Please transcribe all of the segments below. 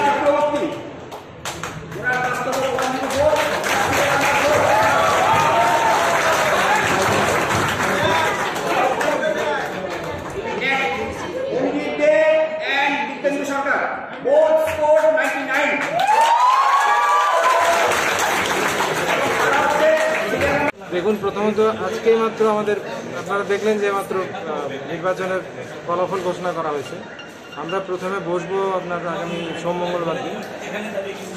চক্রবর্তী। দেখুন, প্রথমত আজকেই মাত্র আমাদের আপনারা দেখলেন যে মাত্র নির্বাচনের ফলাফল ঘোষণা করা হয়েছে। আমরা প্রথমে বসবো আপনার আগামী সোম মঙ্গলবার দিন।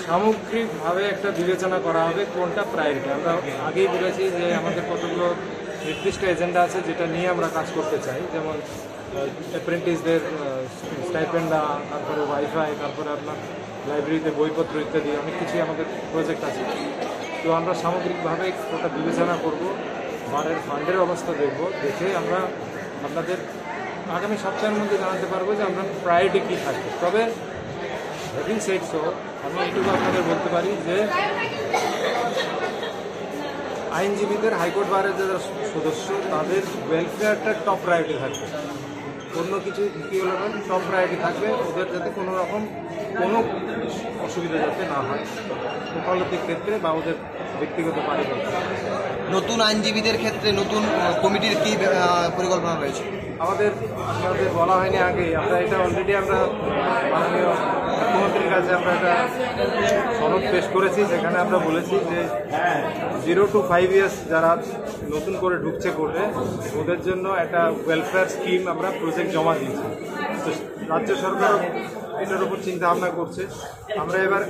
সামগ্রিকভাবে একটা বিবেচনা করা হবে কোনটা প্রায়োরিটি। আমরা আগেই বলেছি যে আমাদের কতগুলো নির্দিষ্ট এজেন্ডা আছে যেটা নিয়ে আমরা কাজ করতে চাই, যেমন অ্যাপ্রেন্টিসদের স্টাইপেন্ড দেওয়া, তারপরে ওয়াইফাই, তারপরে আপনার লাইব্রেরিতে বইপত্র ইত্যাদি অনেক কিছুই আমাদের প্রজেক্ট আছে। তো আমরা সামগ্রিকভাবে ওটা বিবেচনা করব, বারের ফান্ডের অবস্থা দেখব, দেখে আমরা আপনাদের আগামী সপ্তাহের মধ্যে জানাতে পারবো যে আমরা প্রায়োরিটি কী থাকবে। তবে হ্যাভিং সেড সো আমি এইটুকু আপনাদের বলতে পারি যে আইনজীবীদের হাইকোর্ট বারের যারা সদস্য তাদের ওয়েলফেয়ারটা টপ প্রায়োরিটি থাকবে। অন্য কিছু কী হলো না, টপ প্রায়োরিটি থাকবে, ওদের যাতে কোনো রকম কোনো অসুবিধা যাতে না হয় ওকালতির ক্ষেত্রে বা ওদের ব্যক্তিগত পারিবারিক। নতুন আইনজীবীদের ক্ষেত্রে নতুন কমিটির কী পরিকল্পনা রয়েছে? আমাদের বলা হয়নি আগে, আমরা এটা অলরেডি আমরা মাননীয় মুখ্যমন্ত্রীর কাছে আমরা একটা সনদ পেশ করেছি, সেখানে আমরা বলেছি যে 0 to 5 years যারা নতুন করে ঢুকছে করবে ওদের জন্য একটা ওয়েলফেয়ার স্কিম আমরা প্রজেক্ট জমা দিয়েছি। তো রাজ্য সরকারও এটার উপর চিন্তা ভাবনা করছে। আমরা এবার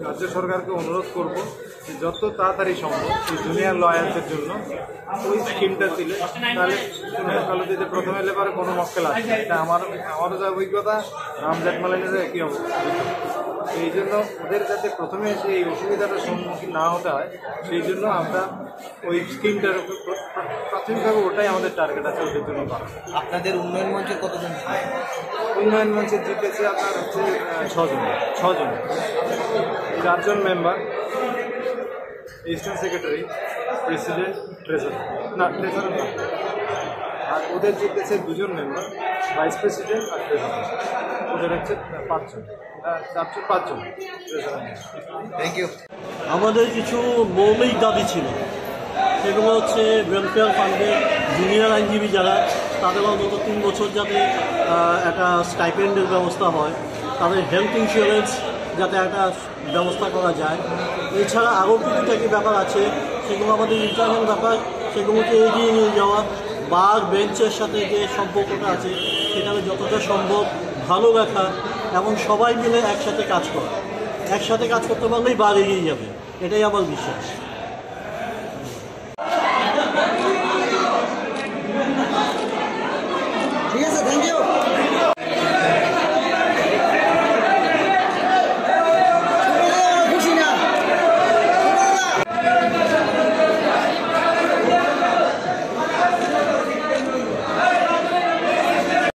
রাজ্য সরকারকে অনুরোধ করব যে যত তাড়াতাড়ি সম্ভব এই জুনিয়র লয়ারদের জন্য ওই স্কিমটা দিলে তাহলে কোনো ওকালতিতে প্রথমে এলে পারে কোনো মক্কেল আসবে। এটা আমারও যা অভিজ্ঞতা, রাম জেঠমালানিরও একই অভিজ্ঞতা। এই জন্য ওদের যাতে প্রথমে এসে এই অসুবিধাটার সম্মুখীন না হতে হয়, সেই জন্য আমরা ওই স্কিমটার প্রাথমিকভাবে ওটাই আমাদের টার্গেট আছে ওদের জন্য করা। আপনাদের উন্নয়ন মঞ্চের কতজন? উন্নয়ন মঞ্চে জিতেছে আপনার হচ্ছে 6 জন, 4জন member, eastern secretary, president, treasurer না, আর ওদের জিতেছে 2জন মেম্বার, ভাইস প্রেসিডেন্ট আর ট্রেজারার। ওদের হচ্ছে 5 জন, 5 জন ট্রেজারার। Thank you. আমাদের কিছু মৌলিক দাবি ছিল, সেগুলো হচ্ছে ওয়েলফেয়ার ফান্ডে জুনিয়র আইনজীবী যারা, তাদের অন্তত 3 বছর যাতে একটা স্টাইপেন্ডের ব্যবস্থা হয়, তাদের হেলথ ইন্স্যুরেন্স যাতে একটা ব্যবস্থা করা যায়। এছাড়া আরও কিছু থেকে ব্যাপার আছে, সেগুলো আমাদের ইন্টারনাল ব্যাপার, সেগুলোকে এগিয়ে নিয়ে যাওয়া, বার বেঞ্চের সাথে যে সম্পর্কটা আছে সেটাকে যতটা সম্ভব ভালো রাখা এবং সবাই মিলে একসাথে কাজ করা। একসাথে কাজ করতে পারলেই বার এগিয়ে যাবে, এটাই আমার বিশ্বাস।